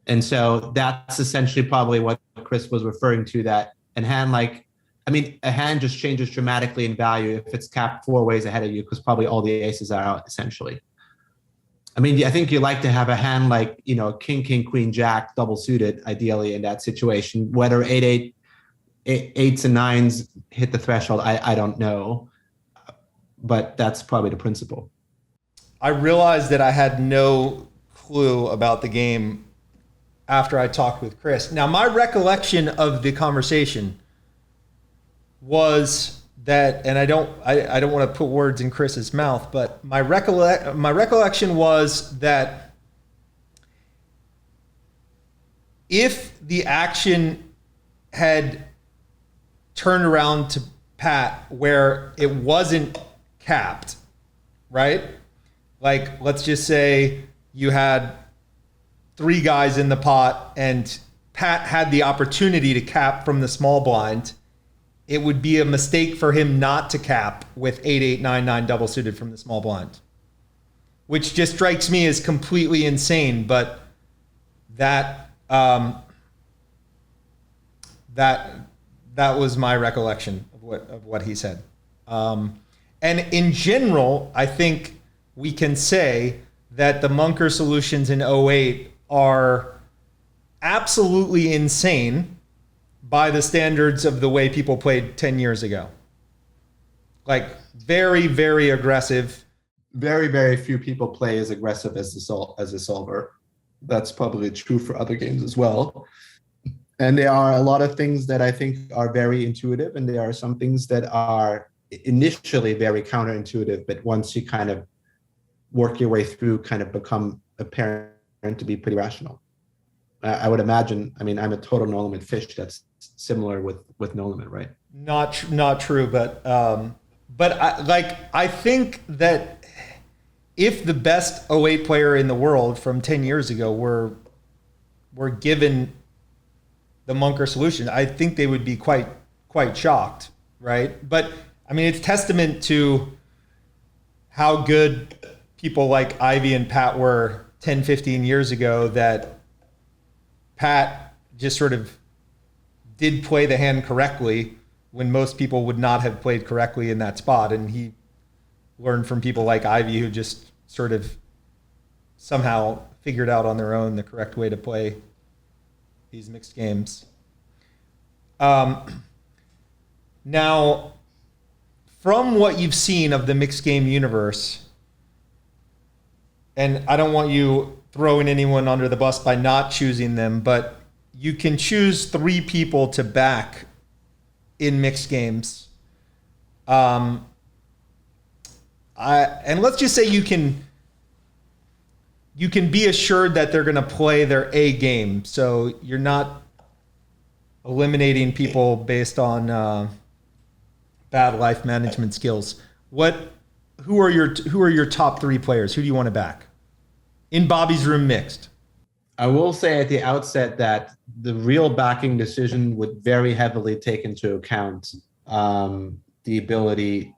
And so that's essentially probably what Chris was referring to, that a hand just changes dramatically in value if it's capped 4 ways ahead of you, because probably all the aces are out essentially. I mean, I think you like to have a hand like, king, king, queen, jack, double suited, ideally in that situation. Whether 8-8, 8s and 9s hit the threshold, I don't know. But that's probably the principle. I realized that I had no clue about the game after I talked with Chris. Now, my recollection of the conversation was that, and I don't want to put words in Chris's mouth, but my recollection was that if the action had turned around to Pat where it wasn't capped, right? Like, let's just say you had 3 guys in the pot and Pat had the opportunity to cap from the small blind, it would be a mistake for him not to cap with 8-8, 9-9 double suited from the small blind, which just strikes me as completely insane. But that was my recollection of what he said. And in general, I think we can say that the Munker solutions in 08 are absolutely insane by the standards of the way people played 10 years ago. Like, very, very aggressive. Very, very few people play as aggressive as a solver. That's probably true for other games as well. And there are a lot of things that I think are very intuitive, and there are some things that are initially very counterintuitive, but once you kind of work your way through, kind of become apparent to be pretty rational. I would imagine, I'm a total no limit fish. That's similar with no limit, right? Not true, but I think that if the best 08 player in the world from 10 years ago were given the Munker solution, I think they would be quite shocked, right? But it's testament to how good people like Ivy and Pat were 10, 15 years ago, that Pat just sort of did play the hand correctly when most people would not have played correctly in that spot. And he learned from people like Ivy, who just sort of somehow figured out on their own the correct way to play these mixed games. Now, from what you've seen of the mixed game universe, and I don't want you throwing anyone under the bus by not choosing them, but you can choose 3 people to back in mixed games. And let's just say you can be assured that they're going to play their A game. So you're not eliminating people based on bad life management skills. Who are your top 3 players? Who do you want to back in Bobby's room mixed? I will say at the outset that the real backing decision would very heavily take into account the ability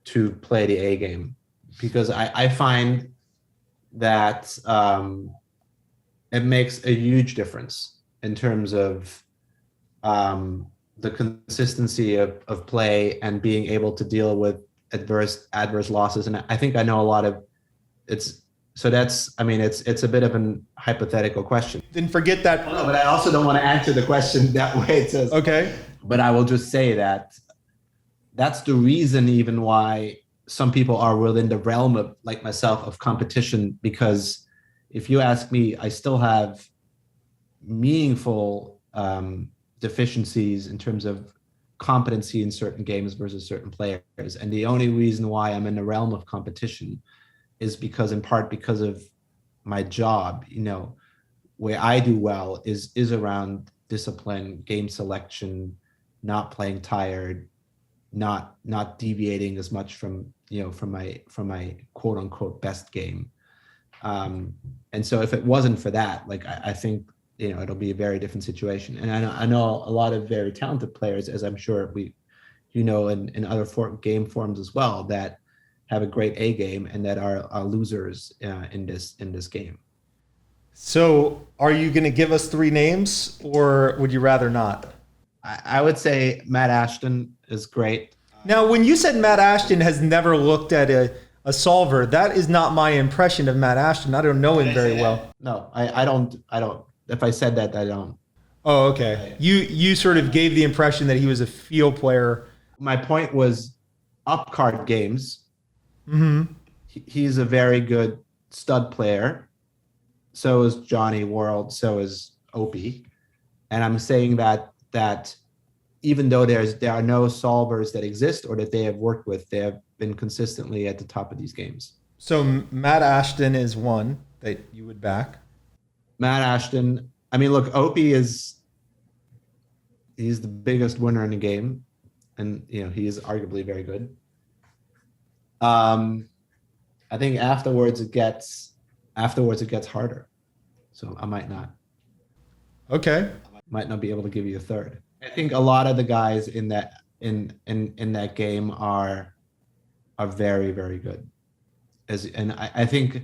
to play the A game, because I find that it makes a huge difference in terms of the consistency of play and being able to deal with adverse losses. And I think I know a lot of it's a bit of an hypothetical question. Then forget that. No, but I also don't want to answer the question that way. It says, okay. But I will just say that that's the reason even why some people are within the realm of, like myself, of competition, because if you ask me, I still have meaningful deficiencies in terms of competency in certain games versus certain players. And the only reason why I'm in the realm of competition is because, in part, because of my job. Where I do well is around discipline, game selection, not playing tired, not deviating as much from my quote unquote best game. And so if it wasn't for that, like I think it'll be a very different situation. And I know a lot of very talented players, as I'm sure in other game forms as well, that have a great A game and that are losers in this game. So are you going to give us three names, or would you rather not? I would say Matt Ashton is great. Now, when you said Matt Ashton has never looked at a solver, that is not my impression of Matt Ashton. I don't know him very well. No, I don't. If I said that, I don't. Oh, okay. You sort of gave the impression that he was a field player. My point was up card games. Mm-hmm. He's a very good stud player. So is Johnny World. So is Opie. And I'm saying that even though there are no solvers that exist or that they have worked with, they have been consistently at the top of these games. So Matt Ashton is one that you would back. Matt Ashton. I mean, look, Opie he's the biggest winner in the game, and he is arguably very good. I think afterwards it gets harder. So I might not. Okay. Might not be able to give you a third. I think a lot of the guys in that game are very, very good. And I think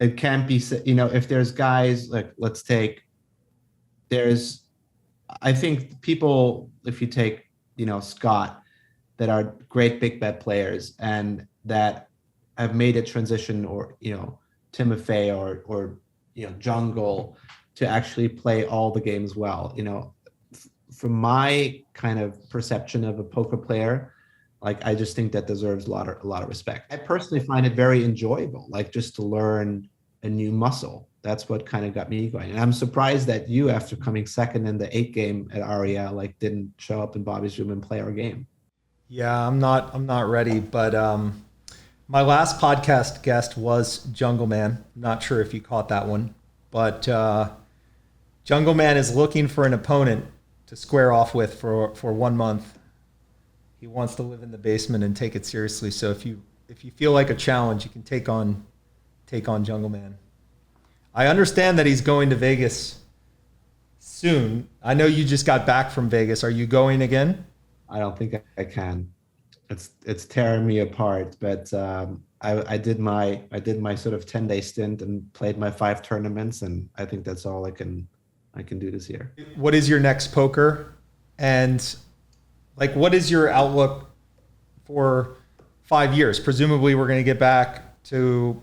it can't be, if there's guys like, I think people, if you take, Scott, that are great big bet players and that have made a transition, or, Timofey or Jungle, to actually play all the games well. From my kind of perception of a poker player, like, I just think that deserves a lot of respect. I personally find it very enjoyable, like, just to learn a new muscle. That's what kind of got me going. And I'm surprised that you, after coming second in the 8 game at Aria, like, didn't show up in Bobby's room and play our game. Yeah, I'm not ready, but my last podcast guest was Jungle Man. Not sure if you caught that one, but Jungle Man is looking for an opponent to square off with for 1 month. He wants to live in the basement and take it seriously. So if you feel like a challenge, you can take on Jungle Man. I understand that he's going to Vegas soon. I know you just got back from Vegas. Are you going again? I don't think I can. It's tearing me apart. But I did my sort of 10-day stint and played my 5 tournaments, and I think that's all I can do this year. What is your next poker? And like, what is your outlook for 5 years? Presumably we're going to get back to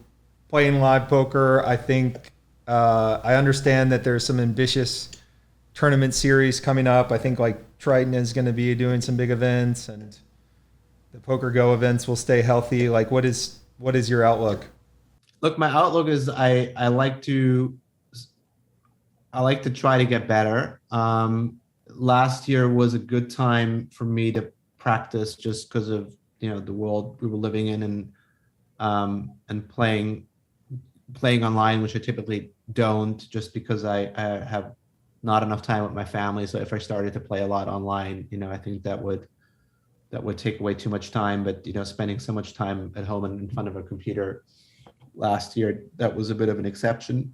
playing live poker. I think I understand that there's some ambitious tournament series coming up. I think like Triton is going to be doing some big events, and the Poker Go events will stay healthy. Like, what is your outlook? Look, my outlook is I like to try to get better. Last year was a good time for me to practice, just because of the world we were living in, and playing online, which I typically don't, just because I have not enough time with my family. So if I started to play a lot online, I think that would take away too much time. But spending so much time at home and in front of a computer last year, that was a bit of an exception.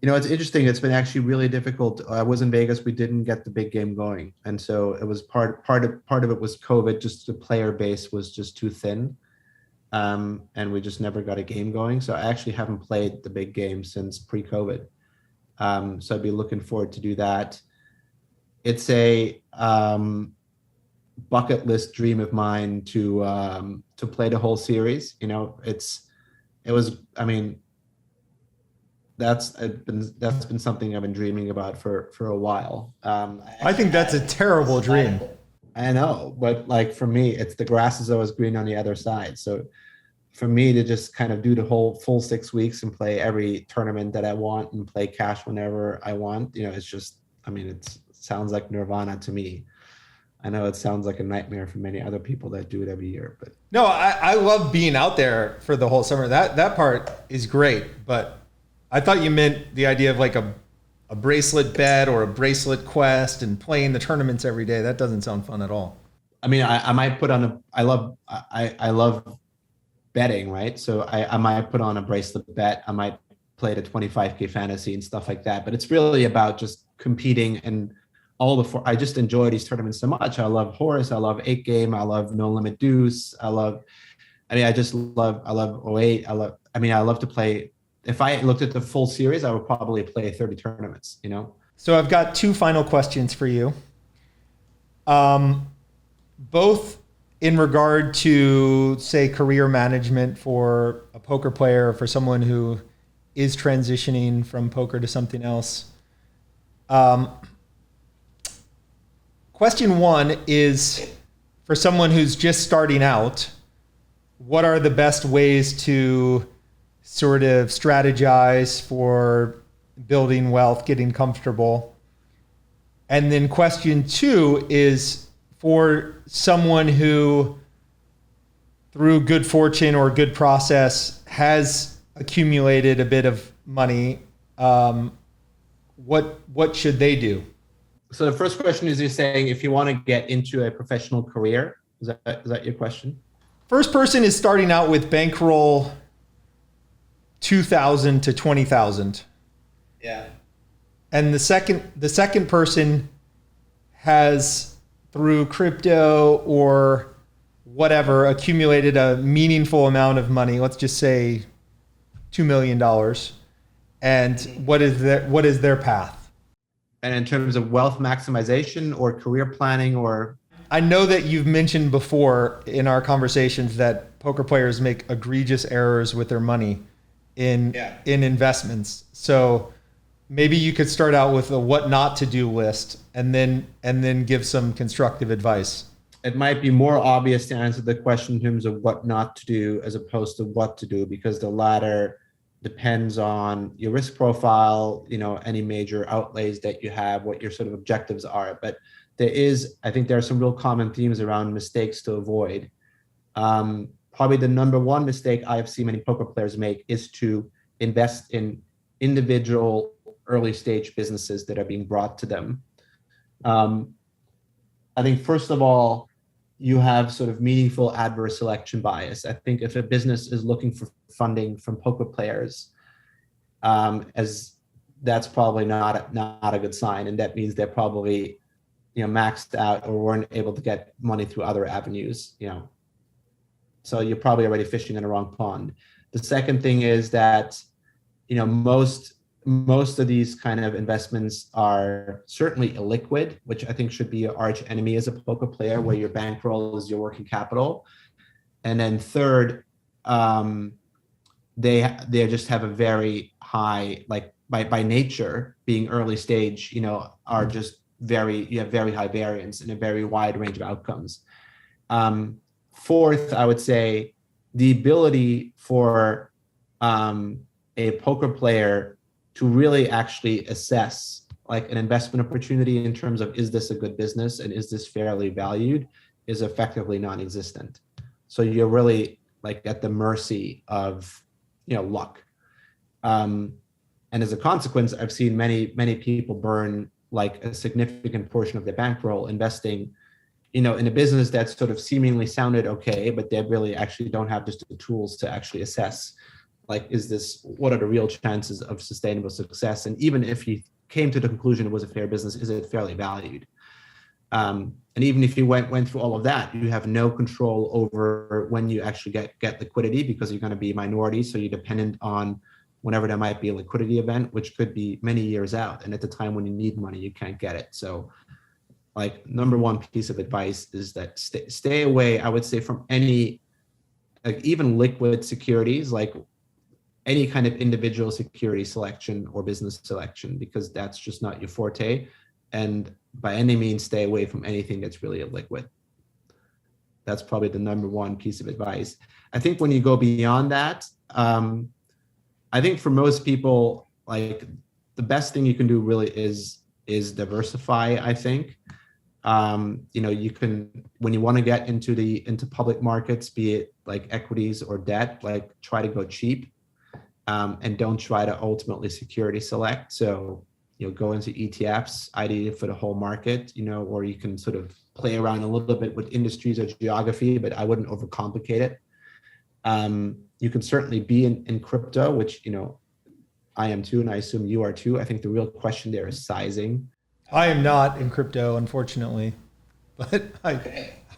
It's interesting. It's been actually really difficult. I was in Vegas. We didn't get the big game going, and so it was part of it was COVID. Just the player base was just too thin, and we just never got a game going. So I actually haven't played the big game since pre-COVID. So I'd be looking forward to do that. It's a bucket list dream of mine to play the whole series. That's been something I've been dreaming about for a while. I think that's a terrible dream. I know, but like for me, it's the grass is always green on the other side. So for me to just kind of do the whole full 6 weeks and play every tournament that I want and play cash whenever I want, it's just, I mean, it sounds like nirvana to me. I know it sounds like a nightmare for many other people that do it every year, but No, I love being out there for the whole summer. That part is great, but I thought you meant the idea of like a bracelet bet or a bracelet quest and playing the tournaments every day. That doesn't sound fun at all. I mean, I might put on I love betting, right? So I might put on a bracelet bet. I might play the 25K fantasy and stuff like that. But it's really about just competing and I just enjoy these tournaments so much. I love Horse. I love 8 Game. I love No Limit Deuce. I love oh 08. I love to play. If I looked at the full series, I would probably play 30 tournaments. So I've got two final questions for you. Both in regard to, say, career management for a poker player or for someone who is transitioning from poker to something else. Question one is for someone who's just starting out, what are the best ways to sort of strategize for building wealth, getting comfortable? And then question two is for someone who, through good fortune or good process, has accumulated a bit of money, what should they do? So the first question is, you're saying if you want to get into a professional career, is that your question? First person is starting out with bankroll 2,000 to 20,000. Yeah. And the second person has, through crypto or whatever, accumulated a meaningful amount of money. Let's just say $2 million. And what is their path? And in terms of wealth maximization or career planning, or I know that you've mentioned before in our conversations that poker players make egregious errors with their money in investments. So maybe you could start out with a what not to do list and then give some constructive advice. it might be more obvious to answer the question in terms of what not to do as opposed to what to do, because the latter depends on your risk profile, any major outlays that you have, what your sort of objectives are. But I think there are some real common themes around mistakes to avoid. Probably the number one mistake I've seen many poker players make is to invest in individual early stage businesses that are being brought to them. I think first of all, you have sort of meaningful adverse selection bias. I think if a business is looking for funding from poker players, as that's probably not a good sign, and that means they're probably maxed out or weren't able to get money through other avenues. So you're probably already fishing in the wrong pond. The second thing is that most of these kind of investments are certainly illiquid, which I think should be your arch enemy as a poker player, where your bankroll is your working capital. And then third, they just have a very high, like by nature being early stage, are just you have very high variance and a very wide range of outcomes. Fourth, I would say the ability for a poker player to really actually assess like an investment opportunity in terms of, is this a good business and is this fairly valued, is effectively non-existent. So you're really like at the mercy of luck. And as a consequence, I've seen many people burn like a significant portion of their bankroll investing in a business that's sort of seemingly sounded okay, but they really actually don't have just the tools to actually assess, like, what are the real chances of sustainable success? And even if you came to the conclusion it was a fair business, is it fairly valued? And even if you went through all of that, you have no control over when you actually get liquidity, because you're going to be a minority. So you're dependent on whenever there might be a liquidity event, which could be many years out. And at the time when you need money, you can't get it. So like number one piece of advice is that stay away, I would say, from any, like even liquid securities, like any kind of individual security selection or business selection, because that's just not your forte. and by any means stay away from anything that's really illiquid. That's probably the number one piece of advice. I think when you go beyond that, I think for most people, like the best thing you can do really is diversify. I think you can, when you want to get into public markets, be it like equities or debt, like try to go cheap, and don't try to ultimately security select. So go into ETFs, ideally for the whole market, or you can sort of play around a little bit with industries or geography, but I wouldn't overcomplicate it. You can certainly be in crypto, which I am too, and I assume you are too. I think the real question there is sizing. I am not in crypto, unfortunately, but I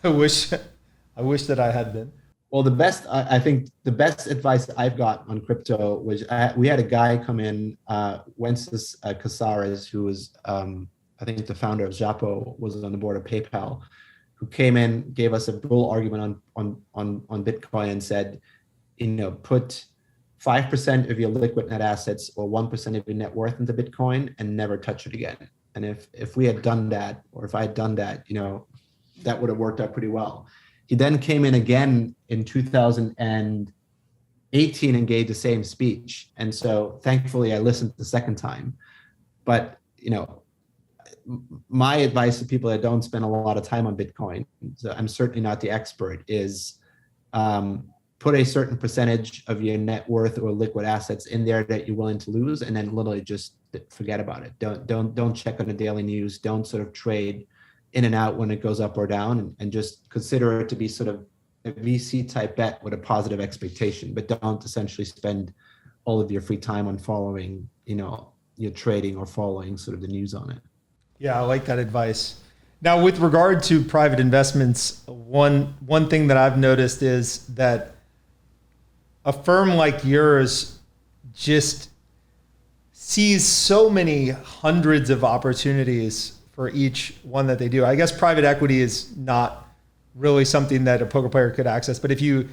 wish that I had been. Well, I think the best advice I've got on crypto was we had a guy come in, Wences Casares, who was, I think the founder of Xapo, was on the board of PayPal, who came in, gave us a bull argument on Bitcoin and said, put 5% of your liquid net assets or 1% of your net worth into Bitcoin and never touch it again. And if we had done that, or if I had done that, that would have worked out pretty well. He then came in again in 2018 and gave the same speech. And so thankfully I listened the second time. But, my advice to people that don't spend a lot of time on Bitcoin, so I'm certainly not the expert, is put a certain percentage of your net worth or liquid assets in there that you're willing to lose, and then literally just forget about it. Don't check on the daily news. Don't sort of trade in and out when it goes up or down, and just consider it to be sort of a VC type bet with a positive expectation, but don't essentially spend all of your free time on following, your trading or following sort of the news on it. Yeah, I like that advice. Now, with regard to private investments, one thing that I've noticed is that a firm like yours just sees so many hundreds of opportunities for each one that they do. I guess private equity is not really something that a poker player could access, but if you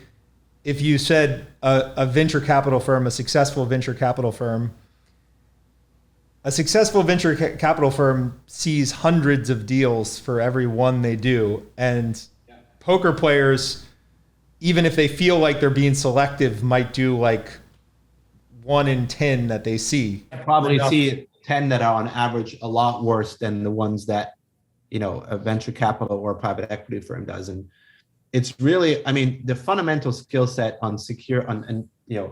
said a venture capital firm, a successful venture capital firm sees hundreds of deals for every one they do. And poker players, even if they feel like they're being selective, might do like 1 in 10 that they see. I probably see 10 that are on average a lot worse than the ones that, a venture capital or a private equity firm does. And it's really, the fundamental skill set on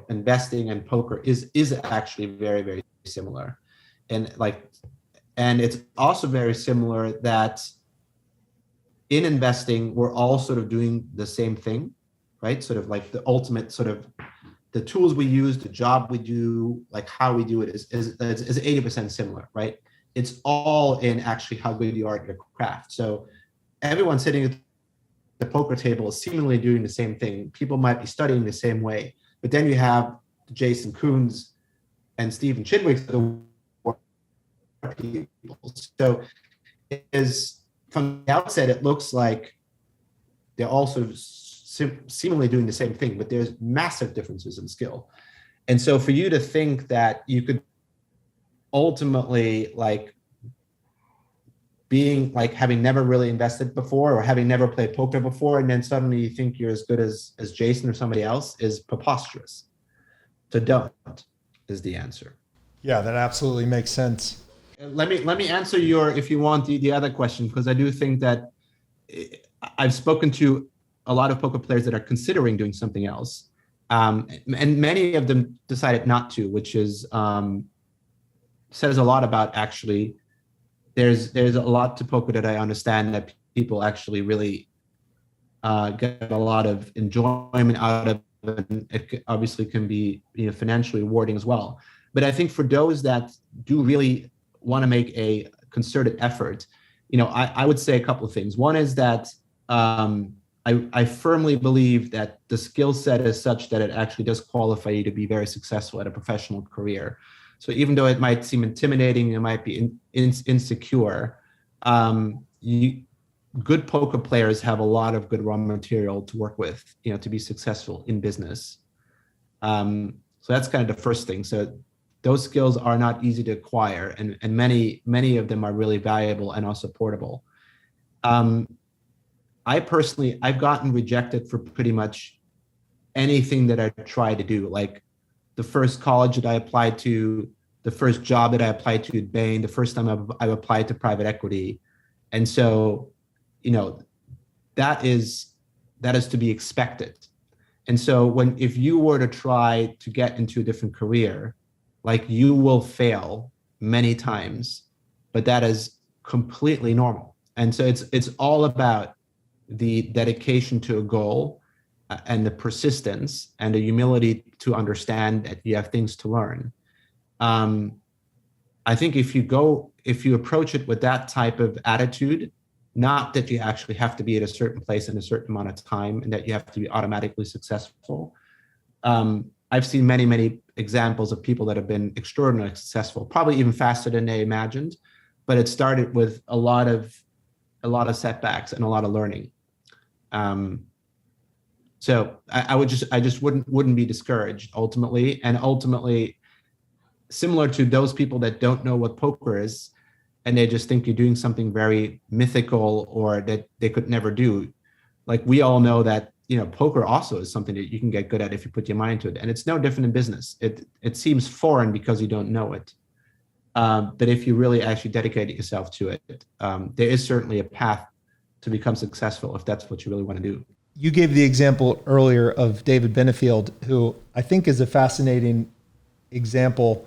investing and poker is actually very, very similar. And it's also very similar that in investing, we're all sort of doing the same thing, right? Sort of like the ultimate sort of the tools we use, the job we do, like how we do it is 80% similar, right? It's all in actually how good you are at your craft. So everyone sitting at the poker table is seemingly doing the same thing. People might be studying the same way, but then you have Jason Koons and Stephen Chidwick, people. So from the outset, it looks like they're all sort of seemingly doing the same thing, but there's massive differences in skill. And so for you to think that you could ultimately having never really invested before or having never played poker before, and then suddenly you think you're as good as Jason or somebody else is preposterous. So don't is the answer. Yeah, that absolutely makes sense. Let me answer if you want, the other question, because I do think that I've spoken to a lot of poker players that are considering doing something else, and many of them decided not to, which is says a lot about actually. There's a lot to poker that I understand that people actually really get a lot of enjoyment out of, and it obviously can be financially rewarding as well. But I think for those that do really want to make a concerted effort, I would say a couple of things. One is that I firmly believe that the skill set is such that it actually does qualify you to be very successful at a professional career. So even though it might seem intimidating, it might be insecure, good poker players have a lot of good raw material to work with, to be successful in business. So that's kind of the first thing. So those skills are not easy to acquire, and many of them are really valuable and also portable. I personally, I've gotten rejected for pretty much anything that I try to do. Like the first college that I applied to, the first job that I applied to at Bain, the first time I applied to private equity. And so, that is to be expected. And so if you were to try to get into a different career, like, you will fail many times, but that is completely normal. And so it's all about the dedication to a goal, and the persistence and the humility to understand that you have things to learn. I think if you approach it with that type of attitude, not that you actually have to be at a certain place in a certain amount of time and that you have to be automatically successful. I've seen many, many examples of people that have been extraordinarily successful, probably even faster than they imagined, but it started with a lot of setbacks and a lot of learning. So I just wouldn't be discouraged ultimately. And ultimately, similar to those people that don't know what poker is, and they just think you're doing something very mythical or that they could never do. Like, we all know that, poker also is something that you can get good at if you put your mind to it. And it's no different in business. It seems foreign because you don't know it. But if you really actually dedicate yourself to it, there is certainly a path to become successful if that's what you really want to do. You gave the example earlier of David Benefield, who I think is a fascinating example.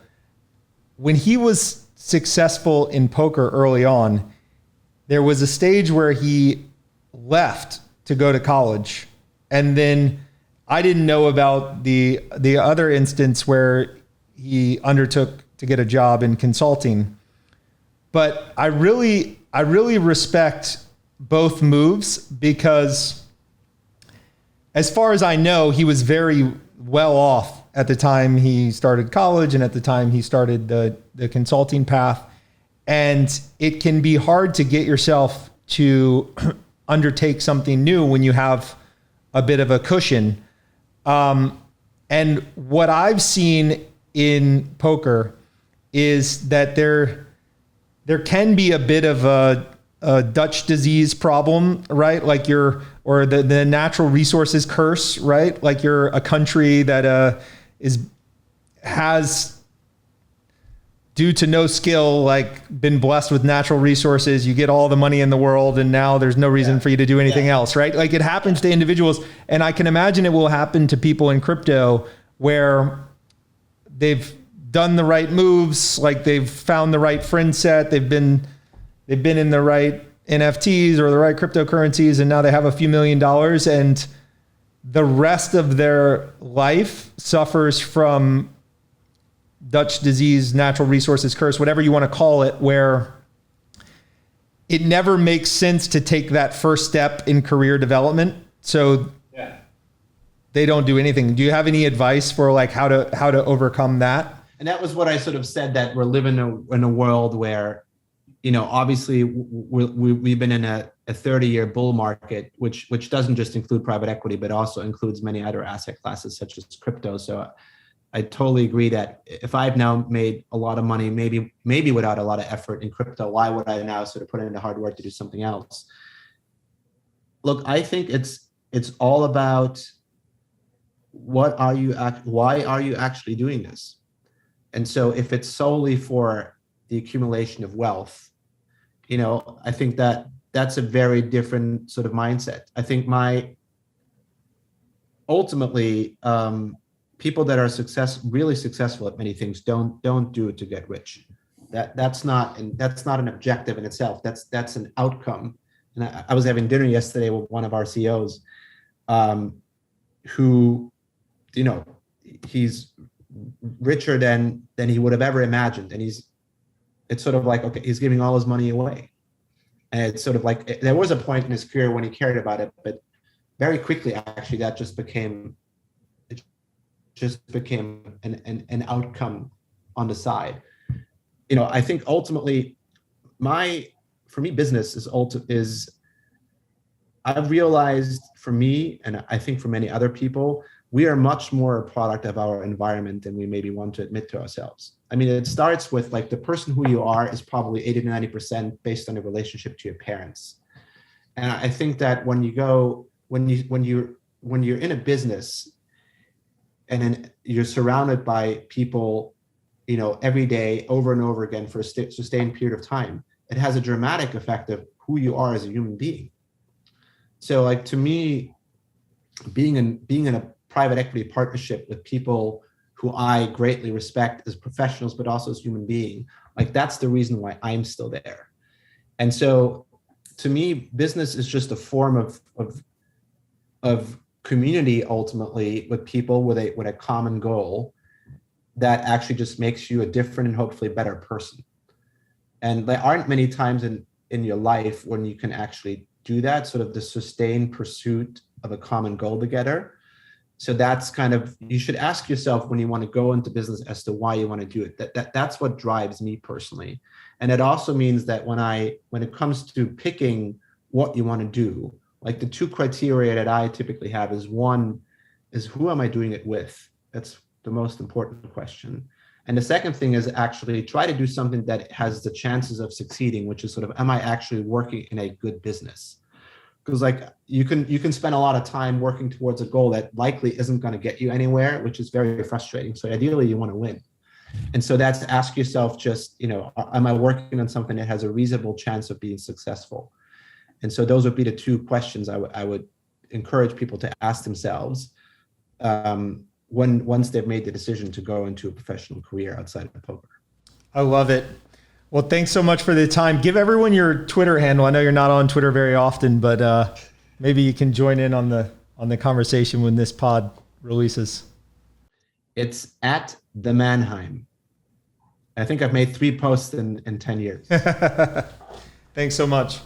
When he was successful in poker early on, there was a stage where he left to go to college. And then I didn't know about the other instance where he undertook to get a job in consulting. But I really respect both moves, because as far as I know, he was very well off at the time he started college and at the time he started the consulting path. And it can be hard to get yourself to undertake something new when you have a bit of a cushion. And what I've seen in poker is that there can be a bit of a Dutch disease problem, right? Like the natural resources curse, right? Like you're a country that has, due to no skill, like been blessed with natural resources. You get all the money in the world, and now there's no reason for you to do anything else, right? Like it happens to individuals, and I can imagine it will happen to people in crypto where they've done the right moves, like they've found the right friend set, they've been in the right NFTs or the right cryptocurrencies, and now they have a few $1 million, and the rest of their life suffers from Dutch disease, natural resources curse, whatever you want to call it, where it never makes sense to take that first step in career development. So they don't do anything. Do you have any advice for like how to overcome that? And that was what I sort of said, that we're living in a world where, obviously we've been in a 30-year bull market, which doesn't just include private equity, but also includes many other asset classes such as crypto. So I totally agree that if I've now made a lot of money, maybe without a lot of effort in crypto, why would I now sort of put in the hard work to do something else? Look, I think it's all about why are you actually doing this? And so if it's solely for the accumulation of wealth, I think that's a very different sort of mindset. I think ultimately, people that are really successful at many things don't do it to get rich. That's not an objective in itself. That's an outcome. And I was having dinner yesterday with one of our CEOs, who, he's richer than he would have ever imagined, and it's sort of like, okay, he's giving all his money away, and it's sort of like there was a point in his career when he cared about it, but very quickly, actually, that just became an outcome on the side. I think ultimately, for me, business is I've realized, for me, and I think for many other people, we are much more a product of our environment than we maybe want to admit to ourselves. I mean, it starts with like the person who you are is probably 80 to 90% based on your relationship to your parents. And I think that when you're in a business and then you're surrounded by people, every day over and over again for a sustained period of time, it has a dramatic effect of who you are as a human being. So like to me, being in a private equity partnership with people who I greatly respect as professionals, but also as human being, like that's the reason why I'm still there. And so to me, business is just a form of community ultimately with people with a common goal that actually just makes you a different and hopefully better person. And there aren't many times in your life when you can actually do that, sort of the sustained pursuit of a common goal together. So that's kind of, you should ask yourself when you want to go into business as to why you want to do it. That's what drives me personally. And it also means that when it comes to picking what you want to do, like the two criteria that I typically have is, one is, who am I doing it with? That's the most important question. And the second thing is actually try to do something that has the chances of succeeding, which is sort of, am I actually working in a good business? Because like you can spend a lot of time working towards a goal that likely isn't going to get you anywhere, which is very frustrating. So ideally you want to win. And so that's, ask yourself just, am I working on something that has a reasonable chance of being successful? And so those would be the two questions I would encourage people to ask themselves once they've made the decision to go into a professional career outside of poker. I love it. Well, thanks so much for the time. Give everyone your Twitter handle. I know you're not on Twitter very often, but maybe you can join in on the conversation when this pod releases. It's at the Mannheim. I think I've made 3 posts in 10 years. Thanks so much.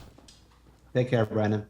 Take care, Brandon.